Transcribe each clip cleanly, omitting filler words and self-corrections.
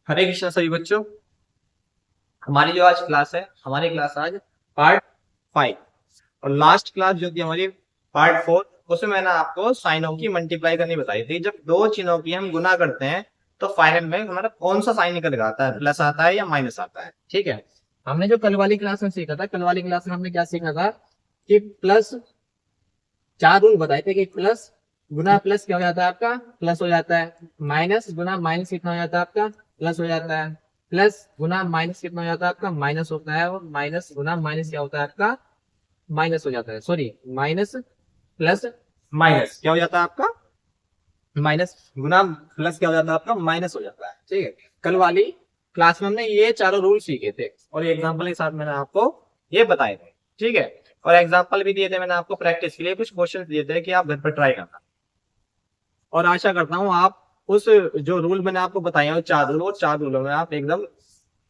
हरे कृष्णा सभी बच्चों। हमारी जो आज क्लास है, हमारी क्लास आज पार्ट 5 और लास्ट क्लास जो थी हमारी पार्ट 4, उसमें मैंने आपको साइनों की मल्टीप्लाई करनी बताई थी। जब दो चिन्हों की हम गुना करते हैं तो फाइनल में हमारा कौन सा साइन निकल आता है, प्लस आता है या माइनस आता है। ठीक है, हमने जो कल वाली क्लास में सीखा था, कल वाली क्लास में हमने क्या सीखा था कि प्लस चार रूल बताए थे कि प्लस गुना प्लस क्या हो जाता है आपका, प्लस हो जाता है। माइनस गुना माइनस कितना हो जाता है आपका, प्लस हो जाता है। प्लस गुना माइनस कितना हो जाता है आपका, माइनस होता है। और माइनस गुना माइनस क्या होता है आपका, माइनस हो जाता है। सॉरी, माइनस प्लस माइनस क्या हो जाता है आपका, माइनस गुना प्लस क्या हो जाता है आपका, माइनस हो जाता है। ठीक है, कल वाली क्लास में हमने ये चारों रूल सीखे थे और एग्जाम्पल के साथ मैंने आपको ये बताए थे। ठीक है, और एग्जाम्पल भी दिए थे मैंने आपको, प्रैक्टिस के लिए कुछ क्वेश्चन दिए थे कि आप घर पर ट्राई करना। और आशा करता हूँ आप उस जो रूल मैंने आपको बताया है, चार रूल, और चार रूलों में आप एकदम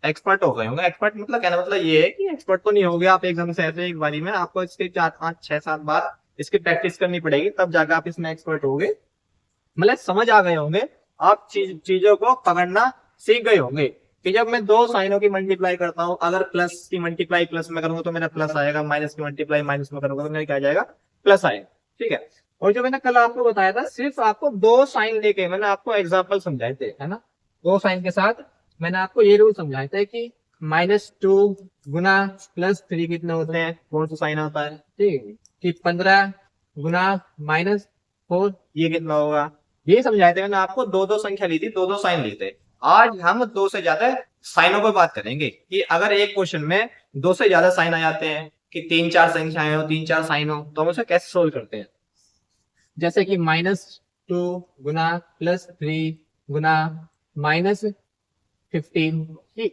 एक्सपर्ट हो गए होंगे। एक्सपर्ट मतलब कहना मतलब ये है कि एक्सपर्ट तो नहीं हो गया आप एकदम से ऐसे एक बारी में, आपको इसके 4 5 6 7 बार इसकी प्रैक्टिस करनी पड़ेगी, तब जाकर आप इसमें एक्सपर्ट होगे। मतलब समझ आ गए होंगे, आप चीजों को पकड़ना सीख गए होंगे कि जब मैं दो साइनों की मल्टीप्लाई करता हूँ, अगर प्लस की मल्टीप्लाई प्लस में करूंगा तो मेरा प्लस आएगा, माइनस की मल्टीप्लाई माइनस में करूंगा तो मेरा क्या आ जाएगा, प्लस आएगा। ठीक है, और जो मैंने कल आपको बताया था, सिर्फ आपको दो साइन लेके मैंने आपको एग्जाम्पल समझाए थे, है ना। दो साइन के साथ मैंने आपको ये रूल समझाए थे कि -2 गुना +3 कितने होते हैं, कौन सा साइन आता है। ठीक है, कि 15 गुना -4 ये कितना होगा, ये समझाए थे मैंने आपको। दो दो संख्या ली थी, दो दो साइन लिए थे। आज हम दो से ज्यादा साइनों पर बात करेंगे कि अगर एक क्वेश्चन में दो से ज्यादा साइन आ जाते हैं, कि 3 4 संख्याएं हो, 3 4 साइन हो, तो हम उसे कैसे सोल्व करते हैं। जैसे कि -2 गुना +3 गुना -15,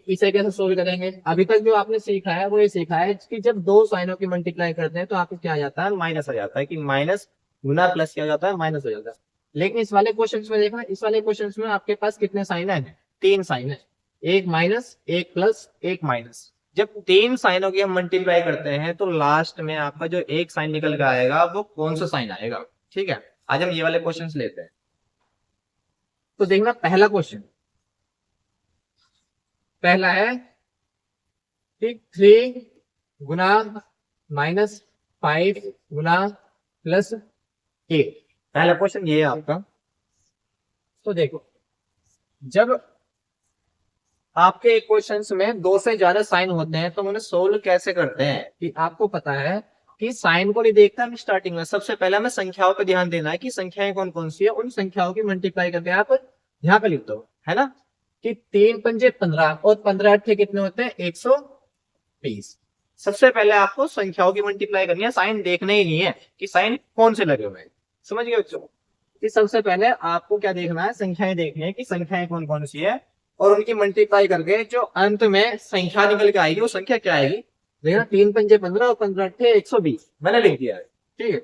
इसे कैसे सोल्व करेंगे। अभी तक जो आपने सीखा है वो ये सीखा है कि जब दो साइनों की मल्टीप्लाई करते हैं तो आपको क्या आ जाता है, माइनस आ जाता है, कि माइनस गुना प्लस क्या हो जाता है, माइनस हो जाता है। लेकिन इस वाले क्वेश्चन में देखना, इस वाले क्वेश्चन में आपके पास कितने साइन है, तीन साइन है, एक माइनस एक प्लस एक माइनस। जब तीन साइनों की हम मल्टीप्लाई करते हैं तो लास्ट में आपका जो एक साइन निकल कर आएगा वो कौन सा साइन आएगा। ठीक है, आज हम ये वाले क्वेश्चन लेते हैं। तो देखना, पहला क्वेश्चन पहला है कि 3 गुना -5 गुना +8। पहला क्वेश्चन ये है आपका। तो देखो, जब आपके क्वेश्चंस में दो से ज्यादा साइन होते हैं तो उन्हें सोल्व कैसे करते हैं, कि आपको पता है कि साइन को नहीं देखता हम स्टार्टिंग में, सबसे पहले हमें संख्याओं पे ध्यान देना है कि संख्याएं कौन कौन सी है, उन संख्याओं की मल्टीप्लाई करके आप यहाँ पे लिख दो, है ना। कि 3 पंजे 15 और 15 अट्ठे कितने होते हैं, 120। सबसे पहले आपको संख्याओं की मल्टीप्लाई करनी है, साइन देखने ही नहीं है कि साइन कौन से लगे हुए हैं। समझ गए बच्चों, कि सबसे पहले आपको क्या देखना है, संख्याएं देखनी है कि संख्याएं कौन कौन सी है, और उनकी मल्टीप्लाई करके जो अंत में संख्या निकल के आएगी वो संख्या क्या आएगी। देखना, 3 पंजे 15 और 15 अट्ठे 120 मैंने लिख दिया है। ठीक है,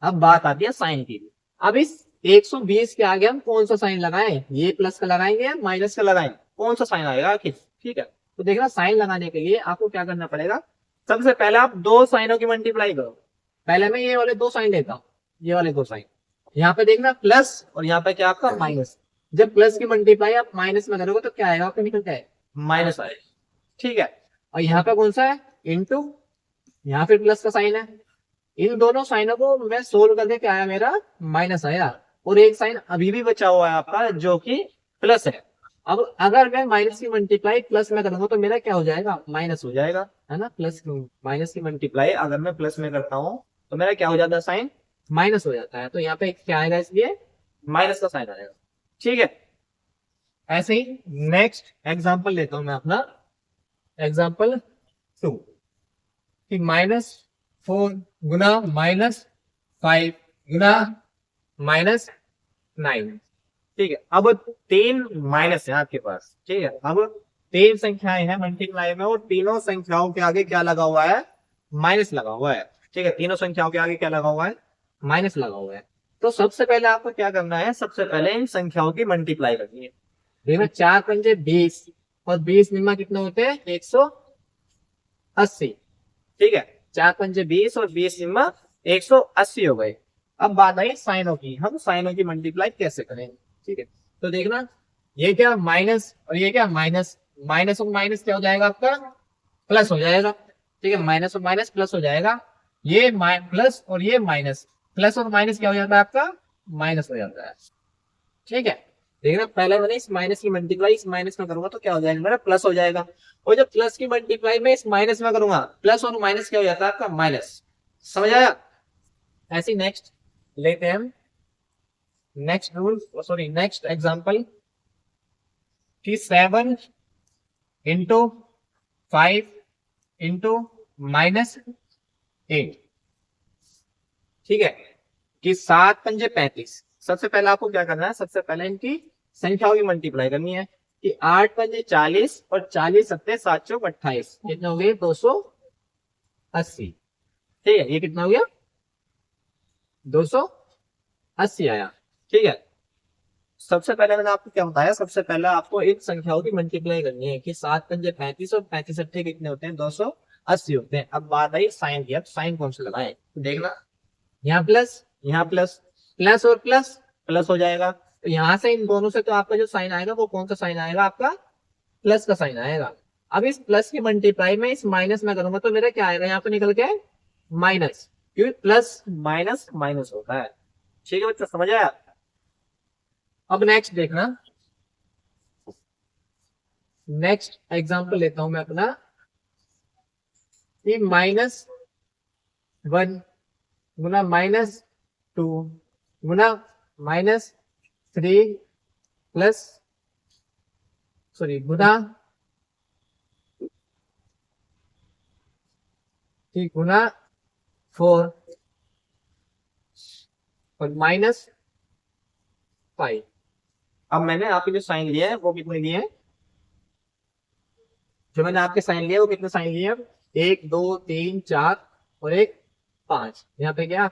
अब बात आती है साइन की। अब इस 120 के आगे हम कौन सा साइन लगाएं, ये प्लस का लगाएंगे या माइनस का लगाएं, कौन सा साइन आएगा आखिर। ठीक है, तो देखना, साइन लगाने के लिए आपको क्या करना पड़ेगा, सबसे पहले आप दो साइनों की मल्टीप्लाई करो। पहले मैं ये वाले दो साइन लेता हूँ, ये वाले दो साइन, यहाँ पे देखना प्लस और यहाँ पे क्या आपका माइनस। जब प्लस की मल्टीप्लाई आप माइनस में करोगे तो क्या आएगा आपका, निकल जाए माइनस आएगा। ठीक है, और यहाँ पे कौन सा है, इनटू, यहाँ पे प्लस का साइन है। इन दोनों साइनों को मैं सोल्व करके क्या आया, मेरा माइनस आया। और एक साइन अभी भी बचा हुआ है आपका जो कि प्लस है। अब अगर मैं माइनस की मल्टीप्लाई प्लस में करूंगा तो मेरा क्या हो जाएगा, माइनस हो जाएगा, है ना। प्लस माइनस की मल्टीप्लाई अगर मैं प्लस में करता हूँ तो मेरा क्या हो जाता है, साइन माइनस हो जाता है। तो यहाँ पे क्या आएगा, इसलिए माइनस का साइन आएगा। ठीक है, ऐसे ही नेक्स्ट एग्जाम्पल लेता हूं मैं अपना, एग्जाम्पल 2, कि -4 गुना -5 गुना -9। ठीक है, अब तीन माइनस है आपके पास। ठीक है, अब तीन संख्याएं हैं मल्टीप्लाई में और तीनों संख्याओं के आगे क्या लगा हुआ है, माइनस लगा हुआ है। ठीक है, तीनों संख्याओं के आगे क्या लगा हुआ है, माइनस लगा हुआ है। तो सबसे पहले आपको क्या करना है, सबसे पहले इन संख्याओं की मल्टीप्लाई करनी है। देखना, 4 पंजे 20 और 20 निम्मा कितने होते हैं, 180। ठीक है, 4 पंजे 20 और 20 निम्मा 180 हो गए। अब बात आई साइनों की, हम साइनों की मल्टीप्लाई कैसे करें। ठीक है, तो देखना, ये क्या माइनस और ये क्या माइनस, माइनस और माइनस क्या हो जाएगा आपका प्लस हो जाएगा। ठीक है, माइनस और माइनस प्लस हो जाएगा। ये प्लस और ये माइनस, प्लस और माइनस क्या हो जाता है आपका माइनस हो जाता है। ठीक है, देखना पहले मैंने इस माइनस की मल्टीप्लाई इस माइनस में करूंगा तो क्या हो जाएगा मेरा प्लस हो जाएगा, और जब प्लस की मल्टीप्लाई में इस माइनस में करूंगा प्लस और माइनस क्या हो जाता है आपका माइनस। समझ आया? ऐसे नेक्स्ट लेते हैं हम next rule, sorry next example कि 7 × 5 × ठीक है, कि 7×5 = 35। सबसे पहले आपको क्या करना है, सबसे पहले इनकी संख्याओं की मल्टीप्लाई करनी है कि 8×5 = 40 और 40×7 = 7 × 28 कितने हो गए 280। ठीक है, ये कितना हो गया 280 आया। ठीक है, सबसे पहले मैंने आपको क्या बताया, सबसे पहले आपको इन संख्याओं की मल्टीप्लाई करनी है कि 7×5 = 35 और 35 कितने होते हैं 280 होते हैं। अब बात आई साइन की, अब साइन कौन सा लगाए देखना, यहाँ प्लस यहाँ प्लस, प्लस और प्लस प्लस हो जाएगा, तो यहाँ से इन दोनों से तो आपका जो साइन आएगा वो कौन सा साइन आएगा आपका प्लस का साइन आएगा। अब इस प्लस की मल्टीप्लाई में इस माइनस में करूंगा तो मेरा क्या आएगा यहाँ पे निकल के माइनस, क्योंकि प्लस माइनस माइनस होता है। ठीक है बच्चा, समझ आया? अब नेक्स्ट देखना, नेक्स्ट एग्जांपल लेता हूं मैं अपना कि -1 गुना -2 गुना -3 प्लस गुना 3 गुना 4 और -5। अब मैंने आपके जो साइन लिए हैं वो कितने लिए हैं, जो मैंने आपके साइन लिए वो कितने साइन लिए हैं 1 2 3 4 और 1 5। यहाँ पे क्या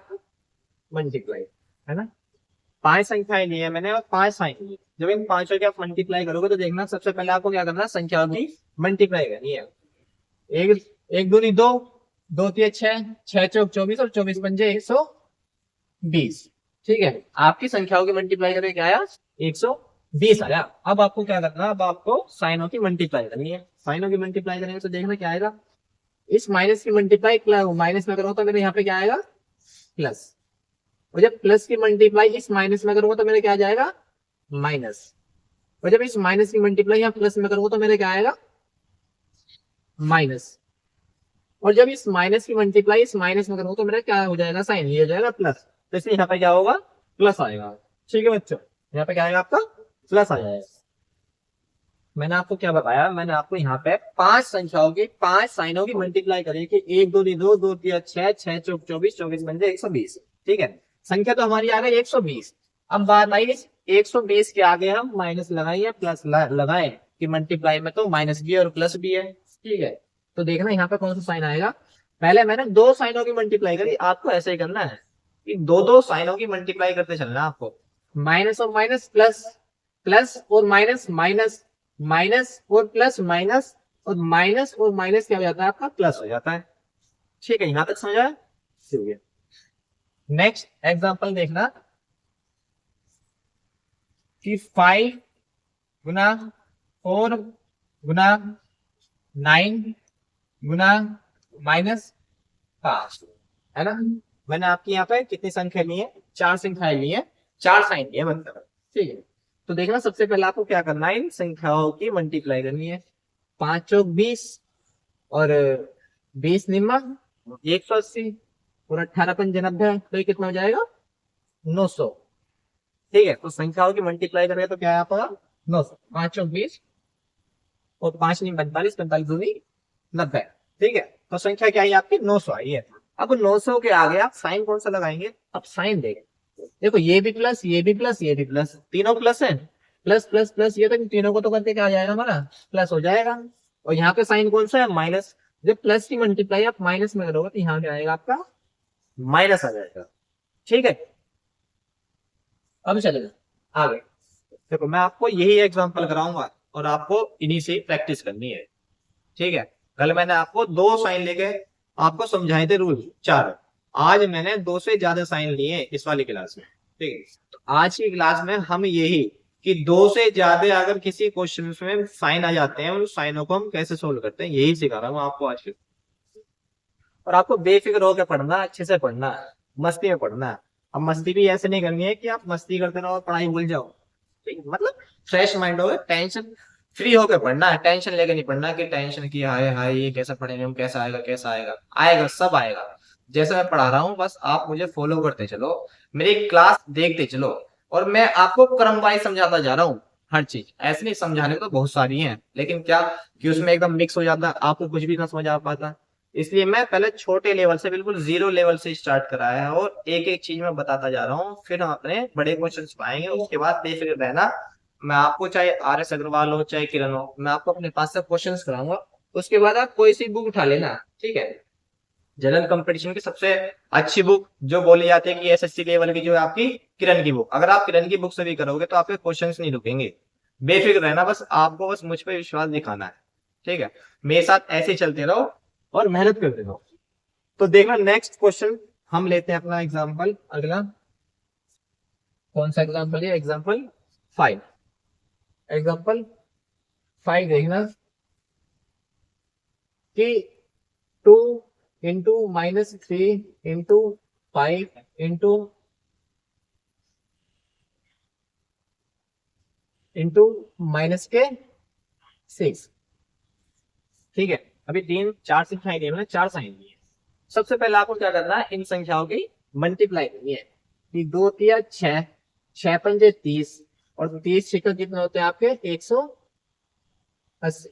मल्टीप्लाई है ना, 5 संख्याएं ली है मैंने और 5 साइन लिए। जब इन पांचों की आप मल्टीप्लाई करोगे तो देखना सबसे पहले आपको क्या करना है संख्याओं की मल्टीप्लाई करनी है। एक एक दूनी दो, दो तिया 6, 6 चौक 24 और 24 पंजे 120। ठीक है, आपकी संख्याओं की मल्टीप्लाई करके क्या आया 120 आया। अब आपको क्या करना है, अब आपको साइनों की मल्टीप्लाई करनी है। साइनों की मल्टीप्लाई करेंगे तो देखना क्या आएगा, इस माइनस की मल्टीप्लाई माइनस में करूंगा तो मेरे यहाँ पे क्या आएगा प्लस, और जब प्लस की मल्टीप्लाई इस माइनस में करूंगा तो मेरे क्या आ जाएगा माइनस, और जब इस माइनस की मल्टीप्लाई यहाँ प्लस में करूंगा तो मेरे क्या आएगा माइनस, और जब इस माइनस की मल्टीप्लाई इस माइनस में करूंगा तो मेरा क्या हो जाएगा साइन, ये हो जाएगा प्लस, तो इसलिए यहाँ पे क्या होगा प्लस आएगा। ठीक है बच्चों, यहाँ पे क्या आएगा आपका प्लस आ जाएगा। मैंने आपको क्या बताया, मैंने आपको यहाँ पे 5 संख्याओं की 5 साइनों की मल्टीप्लाई करी कि 1 2 2 2 3 6 6 चौक 24 24 पंजे 120। ठीक है, संख्या तो हमारी आ गई 120। अब बात आई 120 के आगे हम माइनस लगाए या प्लस लगाए कि मल्टीप्लाई में तो माइनस भी है और प्लस भी है। ठीक है, तो देखना यहाँ पे कौन सा साइन आएगा। पहले मैंने 2 साइनों की मल्टीप्लाई करी, आपको ऐसे ही करना है कि 2 साइनों की मल्टीप्लाई करते चलना आपको, माइनस और माइनस प्लस, प्लस और माइनस माइनस, माइनस और प्लस माइनस, और माइनस और माइनस क्या हो जाता है आपका प्लस हो जाता है। ठीक है, यहां तक समझा? नेक्स्ट एग्जांपल देखना कि 5 गुना 4 गुना 9 गुना -5 है ना। मैंने आपकी यहाँ पे कितनी संख्या ली है 4 संख्याएं ली है, 4 साइन लिए मतलब। ठीक है, तो देखना सबसे पहले आपको क्या करना है इन संख्याओं की मल्टीप्लाई करनी है। 5 चौक 20 और 20 निम्मा 180 और 18 पंजे 90, तो ये कितना हो जाएगा 900। ठीक है, तो संख्याओं की मल्टीप्लाई करेंगे तो क्या है आपका 900। 5 चौक 20 और 5 निम 45, 45 दूनी 90। ठीक है, तो संख्या क्या है आपकी 900 आई है। अब 900 के आगे आप साइन कौन सा लगाएंगे, अब साइन देखें, देखो ये भी प्लस ये भी प्लस ये भी प्लस, तीनों प्लस है, प्लस प्लस प्लस, ये तो तीनों को तो करते क्या आ जाएगा हमारा प्लस हो जाएगा, और यहाँ पे साइन कौन सा है माइनस। जब प्लस की मल्टीप्लाई आप माइनस में करोगे तो यहाँ क्या आएगा आपका माइनस आ जाएगा। ठीक है, अब चलेगा आगे। देखो मैं आपको यही एग्जांपल कराऊंगा और आपको इन्हीं से प्रैक्टिस करनी है। ठीक है, कल मैंने आपको 2 साइन लेके आपको समझाए थे रूल 4, आज मैंने 2 से ज्यादा साइन लिए इस वाली क्लास में। ठीक है, तो आज की क्लास में हम यही कि 2 से ज्यादा अगर किसी क्वेश्चन में साइन आ जाते हैं, उन साइनों को हम कैसे सोल्व करते हैं, यही सिखा रहा हूँ आपको आज। और आपको बेफिक्र होकर पढ़ना, अच्छे से पढ़ना है, मस्ती में पढ़ना है। अब मस्ती भी ऐसे नहीं करनी है कि आप मस्ती करते रहो और पढ़ाई भूल जाओ। ठीक है? मतलब फ्रेश माइंड होगा, टेंशन फ्री होकर पढ़ना है, टेंशन लेकर नहीं पढ़ना कि टेंशन की हाय हाय ये कैसे पढ़ेंगे हम, कैसा आएगा कैसा आएगा। आएगा, सब आएगा। जैसे मैं पढ़ा रहा हूँ बस आप मुझे फॉलो करते चलो, मेरी क्लास देखते चलो, और मैं आपको क्रम वाइज समझाता जा रहा हूँ हर चीज। ऐसे नहीं, समझाने को तो बहुत सारी हैं, लेकिन क्या कि उसमें एकदम मिक्स हो जाता है, आपको कुछ भी ना समझ आ पाता। इसलिए मैं पहले छोटे लेवल से, बिल्कुल जीरो लेवल से स्टार्ट कराया है, और एक एक चीज मैं बताता जा रहा हूँ। फिर हम अपने बड़े क्वेश्चन पाएंगे, उसके बाद बेफिक्र रहना। मैं आपको चाहे आर एस अग्रवाल हो चाहे किरण हो, मैं आपको अपने पास से क्वेश्चंस कराऊंगा। उसके बाद आप कोई सी बुक उठा लेना, ठीक है। जनरल कंपटीशन की सबसे अच्छी बुक जो बोली जाती है कि एसएससी लेवल की, जो है आपकी किरण की बुक। अगर आप किरण की बुक से भी करोगे तो आपके क्वेश्चंस नहीं रुकेंगे। बेफिक्र रहना, बस आपको बस मुझ पर विश्वास दिखाना है, ठीक है। मेरे साथ ऐसे ही चलते रहो और मेहनत करते रहो। तो देखना नेक्स्ट क्वेश्चन हम लेते हैं अपना एग्जाम्पल अगला। कौन सा एग्जाम्पल है? एग्जाम्पल 5। एग्जाम्पल 5 देखना कि 2 × -3 × 5 × -6। ठीक है, अभी 3 4 संख्याएं दी है, मैंने 4 साइन दी है। सबसे पहले आपको क्या करना है, इन संख्याओं की मल्टीप्लाई करनी है। कि 2 तिया 6, 6 पंजे 30, और 30 छिक्का कितने होते हैं आपके? 180।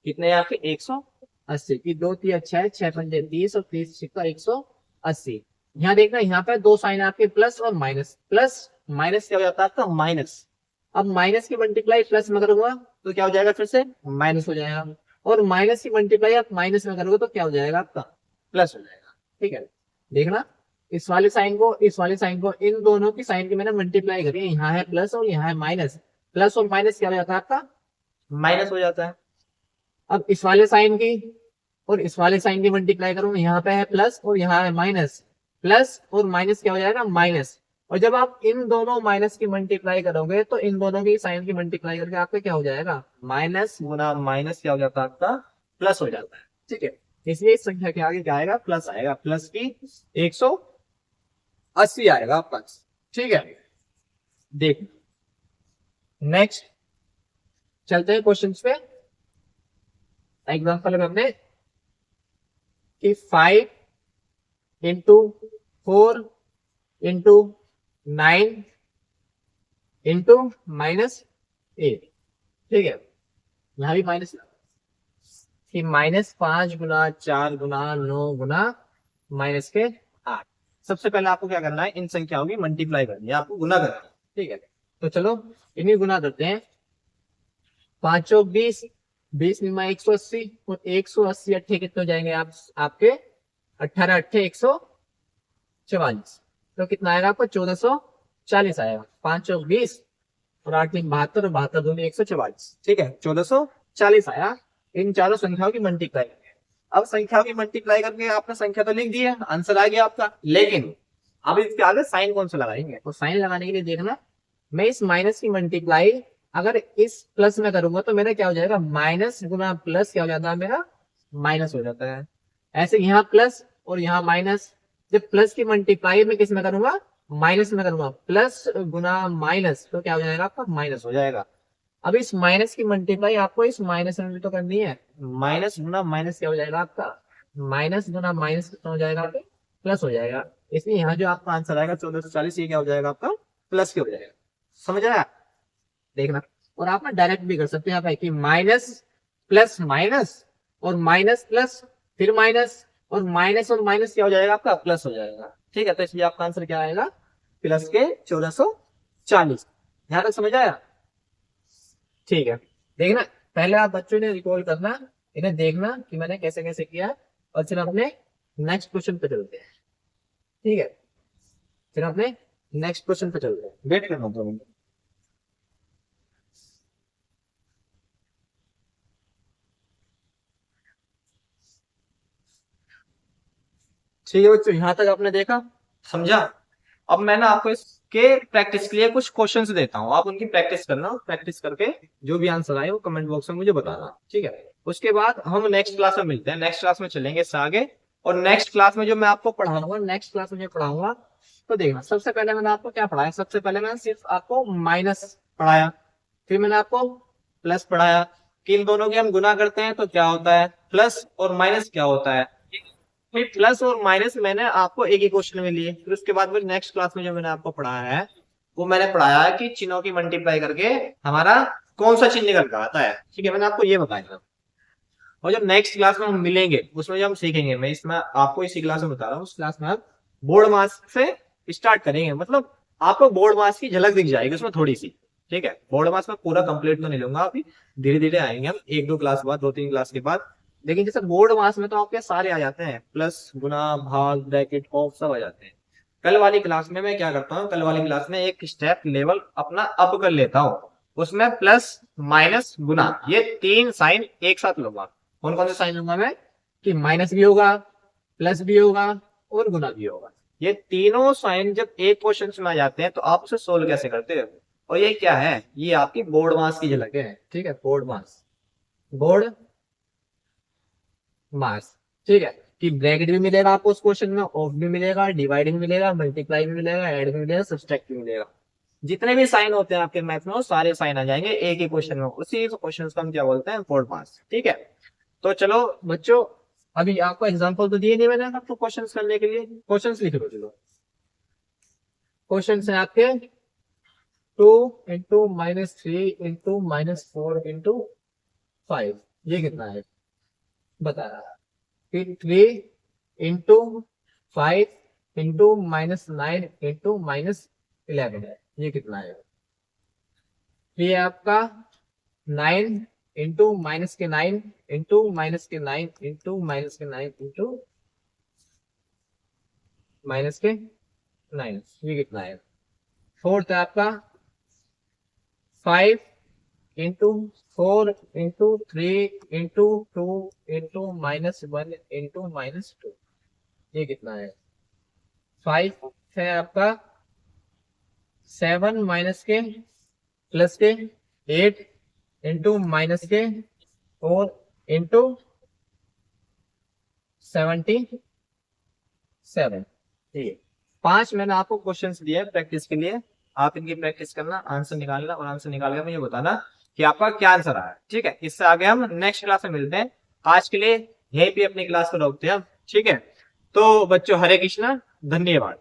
कितने हैं आपके? 180। कि 2 तिया 6, 6 पंजे 30, और 30 छिक्का 180। यहाँ देखना, यहाँ पे 2 साइन आपके प्लस और माइनस। प्लस माइनस क्या हो जाता है आपका? माइनस। अब माइनस की मल्टीप्लाई प्लस में करूंगा तो क्या हो जाएगा? फिर से माइनस हो जाएगा। और माइनस की मल्टीप्लाई आप माइनस में करोगे तो क्या हो जाएगा आपका? प्लस हो जाएगा। ठीक है, देखना इस वाले साइन को, इस वाले साइन को, इन दोनों की साइन की मैंने मल्टीप्लाई करी है। यहाँ है प्लस और यहाँ है माइनस। प्लस और माइनस क्या हो जाता है आपका? माइनस हो जाता है। अब इस वाले साइन की और इस वाले साइन की मल्टीप्लाई करूंगा, यहाँ पे है प्लस और यहाँ है माइनस। प्लस और माइनस क्या हो जाएगा? माइनस। और जब आप इन दोनों माइनस की मल्टीप्लाई करोगे तो इन दोनों की साइन की मल्टीप्लाई करके आपका क्या हो जाएगा? माइनस गुना माइनस क्या हो जाता है आपका? प्लस हो जाता है। ठीक है, इसलिए इस संख्या के आगे क्या आएगा? प्लस आएगा। प्लस की 180 आएगा आपका। ठीक है, देख नेक्स्ट चलते हैं क्वेश्चन पे। एग्जाम्पल में हमने कि 5 × 4 × 9 × -8। ठीक है, यहां भी माइनस कि -5 × 4 × 9 × -8। सबसे पहले आपको क्या करना है? इन संख्याओं की मल्टीप्लाई करनी है, आपको गुना करना है। ठीक है, तो चलो इन्हीं गुना करते हैं। 5 चौक 20, 20 में 180, और 180 अट्ठे कितने हो जाएंगे आप आपके? 18 अट्ठे 144। तो कितना आएगा आपको? 1440 आएगा। 5 चौक 20 और 8 में 72, और 72 दूनी 144। ठीक है, 1440 आया इन चारों संख्याओं की मल्टीप्लाई करके। अब संख्याओं की मल्टीप्लाई करके आपने संख्या तो लिख दी है, आंसर आ गया आपका। लेकिन अब इसके आगे साइन कौन सा लगाएंगे? तो साइन लगाने के लिए देखना, मैं इस माइनस की मल्टीप्लाई अगर इस प्लस में करूंगा तो मेरा क्या हो जाएगा? माइनस गुना प्लस क्या हो जाता है मेरा? माइनस हो जाता है। ऐसे यहाँ प्लस और यहाँ माइनस। जब प्लस की मल्टीप्लाई में किस में करूंगा? माइनस में करूंगा। प्लस गुना माइनस तो क्या हो जाएगा आपका? माइनस हो जाएगा। अब इस माइनस की मल्टीप्लाई आपको इस माइनस में भी तो करनी है। माइनस गुना माइनस क्या हो जाएगा आपका? माइनस गुना माइनस कितना हो जाएगा आपका? प्लस हो जाएगा। इसलिए यहाँ जो आपका आंसर आएगा 1440, ये क्या हो जाएगा आपका? प्लस के हो जाएगा। समझ आया? देखना, और आप ना डायरेक्ट भी कर सकते हैं। आप कि माइनस प्लस माइनस और माइनस प्लस फिर माइनस, और माइनस क्या हो जाएगा आपका? प्लस हो जाएगा। ठीक है, तो इसलिए आपका आंसर क्या आएगा? प्लस के 1440। यहां तक समझ आया? ठीक है, देखना पहले आप बच्चों ने रिकॉल करना, इन्हें देखना कि मैंने कैसे कैसे किया, और फिर अपने नेक्स्ट क्वेश्चन पे चलते हैं। ठीक है, फिर अपने नेक्स्ट क्वेश्चन पे चलते हैं। वेट करना 2 मिनट। ठीक है बच्चों, यहां तक आपने देखा, समझा? अब मैं ना आपको इस के प्रैक्टिस के लिए कुछ क्वेश्चंस देता हूँ, आप उनकी प्रैक्टिस करना, प्रैक्टिस करके जो भी आंसर आए वो कमेंट बॉक्स में मुझे बताना, ठीक है। उसके बाद हम नेक्स्ट क्लास में मिलते हैं, नेक्स्ट क्लास में चलेंगे इससे आगे। और नेक्स्ट क्लास में जो मैं आपको पढ़ाऊंगा, नेक्स्ट क्लास में जो पढ़ाऊंगा, तो देखना सबसे पहले मैंने आपको क्या पढ़ाया, सबसे पहले मैंने सिर्फ आपको माइनस पढ़ाया, फिर मैंने आपको प्लस पढ़ाया कि इन दोनों के हम गुना करते हैं तो क्या होता है, प्लस और माइनस क्या होता है। फिर प्लस और माइनस मैंने आपको एक ही क्वेश्चन में लिए। फिर उसके बाद में नेक्स्ट क्लास में जो मैंने आपको पढ़ाया है वो मैंने पढ़ाया है कि चिन्हों की मल्टीप्लाई करके हमारा कौन सा चिन्ह निकल कर आता है, ठीक है, मैंने आपको ये बताया। और जब नेक्स्ट क्लास में हम मिलेंगे उसमें जो हम सीखेंगे, मैं इसमें आपको इसी क्लास में बता रहा हूँ, उस क्लास में आप बोर्ड मास से स्टार्ट करेंगे, मतलब आपको बोर्ड मास की झलक दिख जाएगी उसमें थोड़ी सी, ठीक है। बोर्ड मास में पूरा कंप्लीट तो नहीं लूंगा, अभी धीरे धीरे आएंगे हम, 1-2 क्लास बाद, 2-3 क्लास के बाद। लेकिन जैसे बोर्ड मास में तो आपके सारे आ जाते हैं, प्लस, गुना, भाग, ब्रैकेट, ऑफ सब आ जाते हैं। कल वाली क्लास में मैं क्या करता हूँ, कल वाली क्लास में एक स्टेप लेवल अपना अप कर लेता हूँ, उसमें प्लस, माइनस, गुना, ये 3 साइन एक साथ लूंगा। कौन कौन से साइन लूंगा मैं, कि माइनस भी होगा, प्लस भी होगा और गुना भी होगा। ये तीनों साइन जब एक क्वेश्चन में आ जाते हैं तो आप उसे सोल्व कैसे करते हो। और ये क्या है, ये आपकी बोर्ड मास की झलक है, ठीक है, बोर्ड मास, बोर्ड मास, ठीक है, कि ब्रैकेट भी मिलेगा आपको उस क्वेश्चन में, ऑफ भी मिलेगा, डिवाइड भी मिलेगा, मल्टीप्लाई भी मिलेगा, ऐड भी मिलेगा, सब्सट्रैक्ट भी मिलेगा। जितने भी साइन होते हैं आपके मैथ में वो सारे साइन आ जाएंगे एक ही क्वेश्चन में, उसी क्वेश्चन को हम क्या बोलते हैं, बोर्ड मास, ठीक है। तो चलो बच्चों, अभी आपको एग्जांपल तो दिए नहीं मैंने आपको क्वेश्चंस करने के लिए, क्वेश्चंस लिख लो। चलो क्वेश्चंस हैं आपके 2 into minus 3 into minus 4 into 5, ये कितना है बता रहा, फिर 3 into 5 into minus 9 into minus 11 है, ये कितना है। ये आपका 9 इंटू माइनस के 9 इंटू माइनस के 9 इंटू माइनस के 9 इंटू माइनस के 9, ये कितना है। फोर्थ है आपका 5 into 4 into 3 into 2 into minus 1 into minus 2, ये कितना है। 5 है आपका 7 माइनस के प्लस के 8 इंटू माइनस के 4 इंटू 77, ठीक है। 5 मैंने आपको क्वेश्चंस दिए प्रैक्टिस के लिए, आप इनकी प्रैक्टिस करना, आंसर निकालना, और आंसर निकाल कर मुझे बताना कि आपका क्या आंसर आया, ठीक है। इससे आगे हम नेक्स्ट क्लास में मिलते हैं, आज के लिए यहीं पे अपनी क्लास को रोकते हैं हम, ठीक है। तो बच्चों हरे कृष्णा, धन्यवाद।